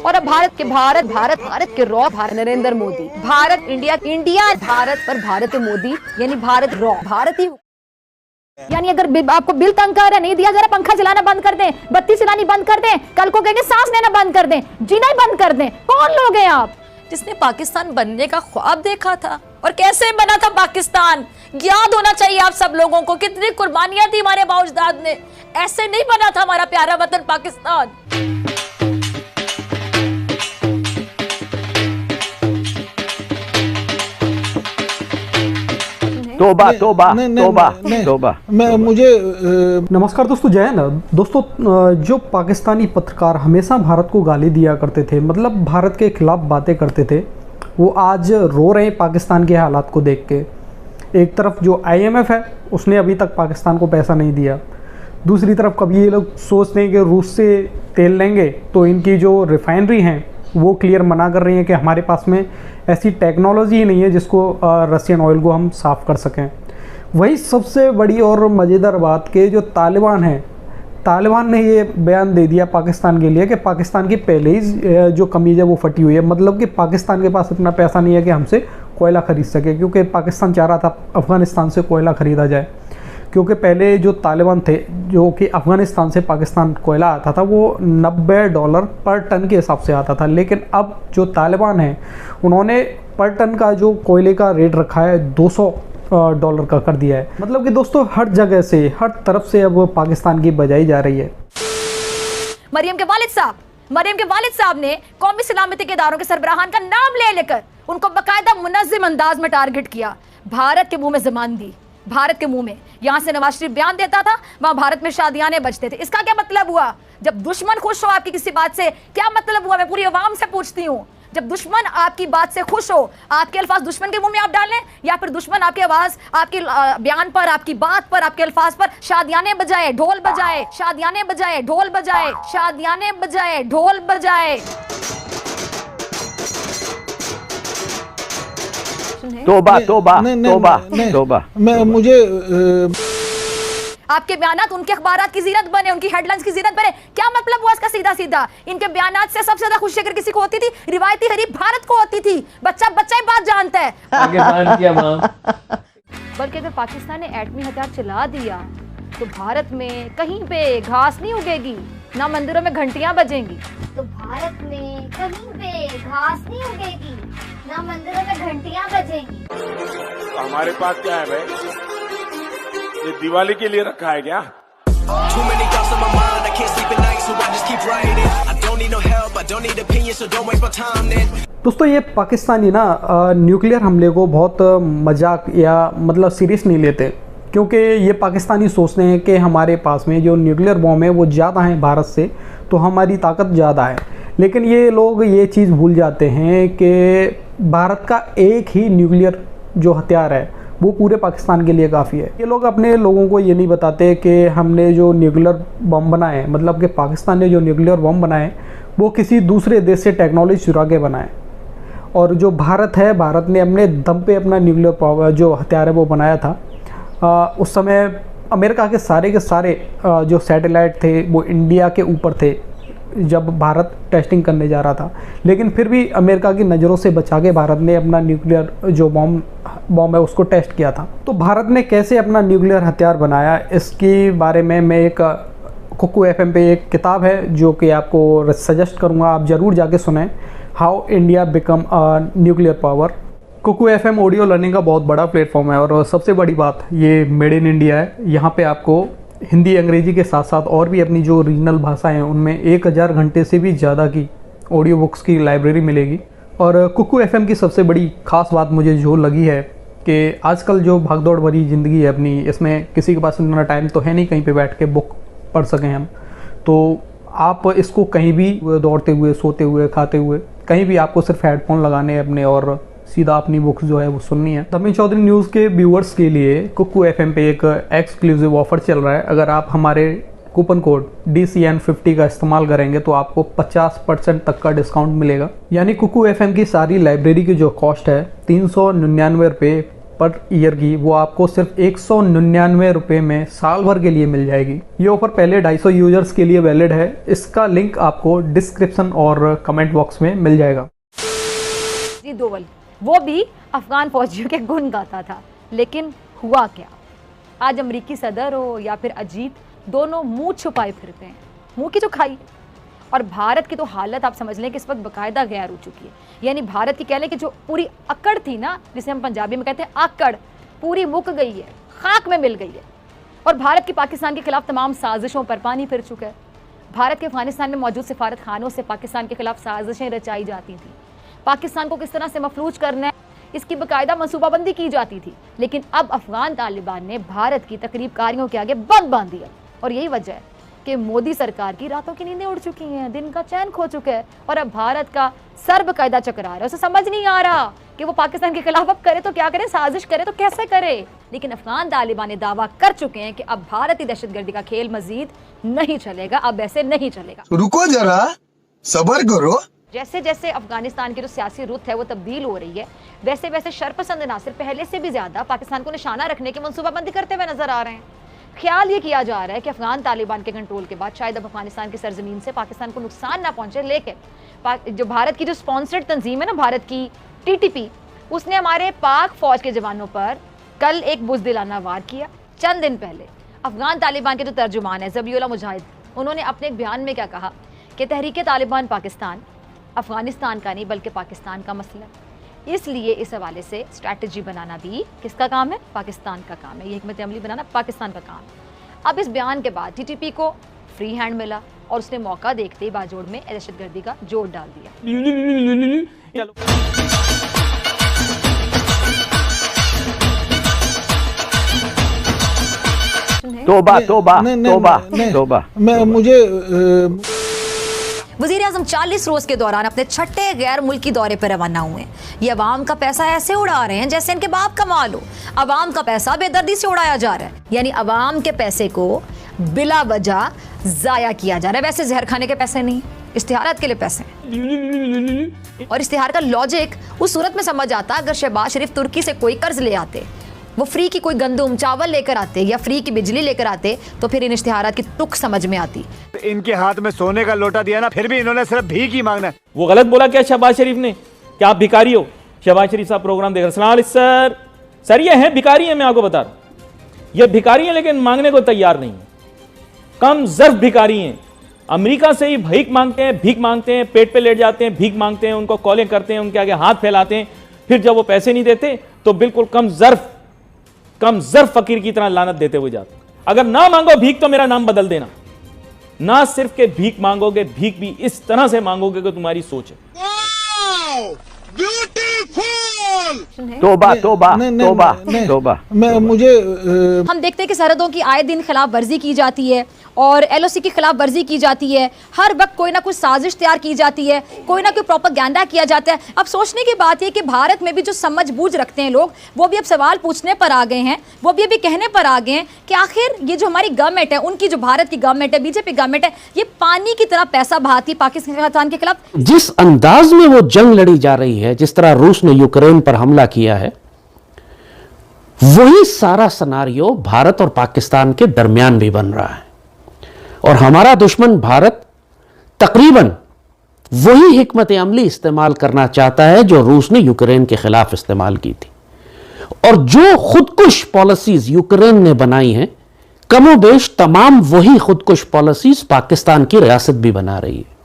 और अब भारत के रॉ भारत नरेंद्र मोदी, भारत इंडिया भारत पर भारत मोदी यानी भारत रॉ भारत ही। यानी अगर आपको बिल तंग कर रहा नहीं दिया जा रहा, पंखा चलाना बंद कर दें, बत्ती चलानी बंद कर दें, कल को कहेंगे सांस लेना बंद कर दें, जीना ही बंद कर दें। कौन लोग हैं आप जिसने पाकिस्तान बनने का ख्वाब देखा था? और कैसे बना था पाकिस्तान? याद होना चाहिए आप सब लोगों को कितनी कुर्बानियां थी हमारे बाउजदाद ने। ऐसे नहीं बना था हमारा प्यारा वतन पाकिस्तान। तोबा तोबा तोबा तोबा। नमस्कार दोस्तों, जय हिंद दोस्तों। जो पाकिस्तानी पत्रकार हमेशा भारत को गाली दिया करते थे, मतलब भारत के खिलाफ बातें करते थे, वो आज रो रहे हैं पाकिस्तान के हालात को देख के। एक तरफ जो IMF है उसने अभी तक पाकिस्तान को पैसा नहीं दिया, दूसरी तरफ कभी ये लोग सोचते हैं कि रूस से तेल लेंगे तो इनकी जो रिफाइनरी हैं वो क्लियर मना कर रही हैं कि हमारे पास में ऐसी टेक्नोलॉजी ही नहीं है जिसको रशियन ऑयल को हम साफ़ कर सकें। वही सबसे बड़ी और मज़ेदार बात कि जो तालिबान है, तालिबान ने ये बयान दे दिया पाकिस्तान के लिए कि पाकिस्तान की पहले ही जो कमीज़ है वो फटी हुई है। मतलब कि पाकिस्तान के पास इतना पैसा नहीं है कि हमसे कोयला ख़रीद सके, क्योंकि पाकिस्तान चाह रहा था अफ़गानिस्तान से कोयला ख़रीदा जाए, क्योंकि पहले जो तालिबान थे जो कि अफ़गानिस्तान से पाकिस्तान कोयला आता था वो $90 पर टन के हिसाब से आता था। लेकिन अब जो तालिबान है उन्होंने पर टन का जो कोयले का रेट रखा है $200 का कर दिया है। मतलब कि दोस्तों हर जगह से, हर तरफ से अब पाकिस्तान की बजाई जा रही है। मरियम के वालिद साहब ने कौमी सलामती के इदारों के सरबराहान का नाम ले लेकर उनको बाकायदा मुनज़्ज़म अंदाज में टारगेट किया। भारत के मुंह में ज़बान दी, भारत के मुंह में। यहां से नवाज शरीफ बयान देता था, वहां भारत में शादियाने बजते थे। इसका क्या मतलब हुआ? जब दुश्मन खुश हो आपकी किसी बात से, क्या मतलब हुआ? मैं पूरी अवाम से पूछती हूँ, जब दुश्मन आपकी बात से खुश हो, आपके अल्फाज दुश्मन के मुंह में आप डालें, या फिर दुश्मन आपकी आवाज, आपके बयान पर, आपकी बात पर, आपके अल्फाज पर शादियाने बजाए, ढोल बजाए, शादियाने बजाए, ढोल बजाए, शादियाने बजाए, ढोल बजाए। तोबा तोबा तोबा तोबा। मुझे आपके बयानात उनके अखबारात की जीरत बने, उनकी हेडलाइंस की जीरत बने। क्या मतलब हुआ इसका? सीधा सीधा इनके बयानात से सबसे ज्यादा खुशी अगर किसी को होती थी, रिवायती हरीफ भारत को होती थी। बच्चा ही बात जानता है। बल्कि अगर पाकिस्तान ने एटमी हथियार चला दिया तो भारत में कहीं पे घास नहीं उगेगी, ना मंदिरों में घंटियां बजेंगी। तो भारत में कहीं पे घास नहीं उगेगी, ना मंदिरों में घंटियां बजेंगी। तो हमारे पास क्या है भाई? ये दिवाली के लिए रखा है क्या? दोस्तों ये पाकिस्तानी ना न्यूक्लियर हमले को बहुत मजाक या मतलब सीरियस नहीं लेते, क्योंकि ये पाकिस्तानी सोचते हैं कि हमारे पास में जो न्यूक्लियर बॉम्ब है वो ज़्यादा है भारत से, तो हमारी ताकत ज़्यादा है। लेकिन ये लोग ये चीज़ भूल जाते हैं कि भारत का एक ही न्यूक्लियर जो हथियार है वो पूरे पाकिस्तान के लिए काफ़ी है। ये लोग अपने लोगों को ये नहीं बताते कि हमने जो न्यूक्लियर बम बनाए, मतलब कि पाकिस्तान ने जो न्यूक्लियर बम बनाए वो किसी दूसरे देश से टेक्नोलॉजी चुरा के बनाए, और जो भारत है, भारत ने अपने दम पे अपना न्यूक्लियर पावर जो हथियार है वो बनाया था। उस समय अमेरिका के सारे जो सैटेलाइट थे वो इंडिया के ऊपर थे जब भारत टेस्टिंग करने जा रहा था, लेकिन फिर भी अमेरिका की नज़रों से बचा के भारत ने अपना न्यूक्लियर जो बॉम्ब है उसको टेस्ट किया था। तो भारत ने कैसे अपना न्यूक्लियर हथियार बनाया, इसके बारे में मैं एक कुकू FM पे एक किताब है जो कि आपको सजेस्ट करूँगा, आप ज़रूर जाके सुनें, how India become a nuclear power. Kuku FM audio learning का बहुत बड़ा प्लेटफॉर्म है, और सबसे बड़ी बात ये मेड इन इंडिया है। यहाँ पे आपको हिंदी अंग्रेजी के साथ साथ और भी अपनी जो रीजनल भाषाएं हैं उनमें 1000 घंटे से भी ज़्यादा की ऑडियो बुक्स की लाइब्रेरी मिलेगी। और कुकू FM की सबसे बड़ी ख़ास बात मुझे जो लगी है कि आजकल जो भागदौड़ भरी ज़िंदगी है अपनी, इसमें किसी के पास इतना टाइम तो है नहीं कहीं पे बैठ के बुक पढ़ सकें हम, तो आप इसको कहीं भी दौड़ते हुए, सोते हुए, खाते हुए, कहीं भी आपको सिर्फ हेडफोन लगाने हैं अपने और सीधा अपनी बुक्स जो है वो सुननी है। तमिल चौधरी न्यूज़ के व्यूअर्स के लिए कुकू FM पे एक एक्सक्लूसिव ऑफर चल रहा है। अगर आप हमारे कूपन कोड DCN50 का इस्तेमाल करेंगे तो आपको 50% तक का डिस्काउंट मिलेगा। यानी कुकू FM की सारी लाइब्रेरी की जो कॉस्ट है 399 रुपये पर ईयर की वो आपको सिर्फ 199 रुपये में साल भर के लिए मिल जाएगी। ये ऑफर पहले 250 यूजर्स के लिए वैलिड है। इसका लिंक आपको डिस्क्रिप्शन और कमेंट बॉक्स में मिल जाएगा। जी दोवल वो भी अफगान फौजियों के गुण गाता था, लेकिन हुआ क्या? आज अमेरिकी सदर हो या फिर अजीत, दोनों मुंह छुपाए फिरते हैं, मुंह की तो खाई। और भारत की तो हालत आप समझ लें कि इस वक्त बाकायदा गैर हो चुकी है। यानी भारत की कह लें कि जो पूरी अकड़ थी ना, जिसे हम पंजाबी में कहते हैं आकड़, पूरी मुक गई है, खाक में मिल गई है। और भारत की पाकिस्तान के खिलाफ तमाम साजिशों पर पानी फिर चुका है। भारत के अफगानिस्तान में मौजूद सिफारत खानों से पाकिस्तान के खिलाफ साजिशें रचाई जाती थी। पाकिस्तान को किस तरह से मफलूज करना है इसकी बाकायदा मनसूबाबंदी की जाती थी। लेकिन अब अफगान तालिबान ने भारत की तकरीबकारियों के आगे बंद बांध दिया। और यही वजह है कि मोदी सरकार की रातों की नींदें उड़ चुकी हैं, दिन का चैन खो चुका है और अब भारत का सर बाकायदा चकरा रहा है। उसे समझ नहीं आ रहा कि वो पाकिस्तान के खिलाफ अब करे तो क्या करे, साजिश करे तो कैसे करे। लेकिन अफगान तालिबान ने दावा कर चुके हैं कि अब भारतीय दहशतगर्दी का खेल मजीद नहीं चलेगा, अब ऐसे नहीं चलेगा। रुको जरा, सब्र करो। जैसे जैसे अफगानिस्तान की जो सियासी रुख है वो तब्दील हो रही है, वैसे वैसे शरपसंद नासिर पहले से भी ज्यादा पाकिस्तान को निशाना रखने की मनसूबाबंदी करते हुए नजर आ रहे हैं। ख्याल ये किया जा रहा है कि अफगान तालिबान के कंट्रोल के बाद शायद अब अफगानिस्तान की सरजमीन से पाकिस्तान को नुकसान ना पहुंचे। लेकिन जो भारत की जो स्पॉन्सर्ड तंजीम है ना, भारत की TTP, उसने हमारे पाक फौज के जवानों पर कल एक बुज़दिलाना वार किया। चंद दिन पहले अफगान तालिबान के जो तर्जुमान है ज़बीउल्लाह मुजाहिद, उन्होंने अपने एक बयान में क्या कहा कि तहरीक तालिबान पाकिस्तान अफगानिस्तान का नहीं बल्कि पाकिस्तान का मसला है। इसलिए इस हवाले से स्ट्रैटेजी बनाना भी किसका काम है? पाकिस्तान का काम है। ये हिकमत अमली बनाना पाकिस्तान का काम है। अब इस बयान के बाद TTP को फ्री हैंड मिला और उसने मौका देखते ही बाजोड़ में दहशतगर्दी का जोर डाल दिया। तोबा तोबा तोबा तोबा। वज़ीर-ए-आज़म 40 रोज के दौरान अपने छठे गैर मुल्की दौरे पर रवाना हुए। ये अवाम का पैसा ऐसे उड़ा रहे हैं जैसे इनके बाप का माल हो। अवाम का पैसा बेदर्दी से उड़ाया जा रहा है, यानी अवाम के पैसे को बिला वजह जाया किया जा रहा है। वैसे जहर खाने के पैसे नहीं, इश्तिहारात के लिए पैसे हैं। और इश्तिहार का लॉजिक उस सूरत में समझ आता अगर शहबाज शरीफ तुर्की से कोई कर्ज ले आते, वो फ्री की कोई गंदुम चावल लेकर आते या फ्री की बिजली लेकर आते, तो फिर इन इश्तिहारात की तुक समझ में आती। इनके हाथ में सोने का लोटा दिया ना, फिर भी इन्होंने सिर्फ भीख ही मांगना है। वो गलत बोला क्या शहबाज शरीफ ने? क्या आप भिखारी हो? शहबाज शरीफ साहब प्रोग्राम देख रहे हैं। सर ये है भिखारी है, मैं आपको बता रहा हूं। ये भिखारी है लेकिन मांगने को तैयार नहीं है, कम ज़र्फ भिखारी हैं। अमेरिका से ही भीख मांगते हैं, पेट पे लेट जाते हैं, भीख मांगते हैं, उनको कॉलें करते हैं, उनके आगे हाथ फैलाते हैं। फिर जब वो पैसे नहीं देते तो बिल्कुल कम ज़र्फ फकीर की तरह लानत देते हुए जाते। अगर ना मांगो भीख तो मेरा नाम बदल देना। ना सिर्फ के भीख मांगोगे, भीख भी इस तरह से मांगोगे कि तुम्हारी सोच है। तोबा तोबा तोबा तोबा। हम देखते हैं कि सरहदों की आए दिन खिलाफ वर्जी की जाती है और LOC की खिलाफ वर्जी की जाती है। हर वक्त कोई ना कोई साजिश तैयार की जाती है, कोई ना कोई प्रोपेगेंडा किया जाता है। अब सोचने की बात यह कि भारत में भी जो समझ बूझ रखते हैं लोग, वो भी अब सवाल पूछने पर आ गए हैं, वो भी अभी कहने पर आ गए हैं कि आखिर ये जो हमारी गवर्नमेंट है, उनकी जो भारत की गवर्नमेंट है, BJP गवर्नमेंट है, ये पानी की तरह पैसा बहाती पाकिस्तान के खिलाफ। जिस अंदाज में वो जंग लड़ी जा रही है, जिस तरह रूस ने यूक्रेन पर हमला किया है, वही सारा सिनारियो भारत और पाकिस्तान के दरमियान भी बन रहा है। और हमारा दुश्मन भारत तकरीबन वही हिकमत अमली इस्तेमाल करना चाहता है जो रूस ने यूक्रेन के खिलाफ इस्तेमाल की थी। और जो खुदकुश पॉलिसीज यूक्रेन ने बनाई हैं, कमोबेश तमाम वही खुदकुश पॉलिसीज पाकिस्तान की रियासत भी बना रही है।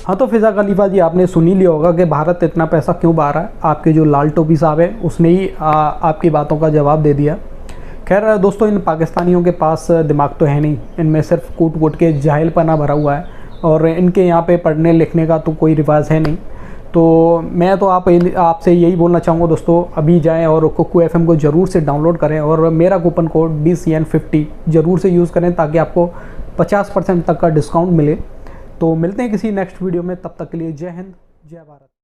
हाँ, तो फिजा खलीफा जी, आपने सुन ही लिया होगा कि भारत इतना पैसा क्यों बहा रहा है। आपके जो लाल टोपी साहब है उसने ही आपकी बातों का जवाब दे दिया। खैर दोस्तों, इन पाकिस्तानियों के पास दिमाग तो है नहीं, इनमें सिर्फ कूट कूट के जाहिलपना भरा हुआ है और इनके यहाँ पे पढ़ने लिखने का तो कोई रिवाज है नहीं। तो मैं तो आपसे यही बोलना चाहूँगा दोस्तों, अभी जाएं और कुकू FM को ज़रूर से डाउनलोड करें और मेरा कूपन कोड DCN50 ज़रूर से यूज़ करें ताकि आपको 50% तक का डिस्काउंट मिले। तो मिलते हैं किसी नेक्स्ट वीडियो में, तब तक के लिए जय हिंद, जय भारत।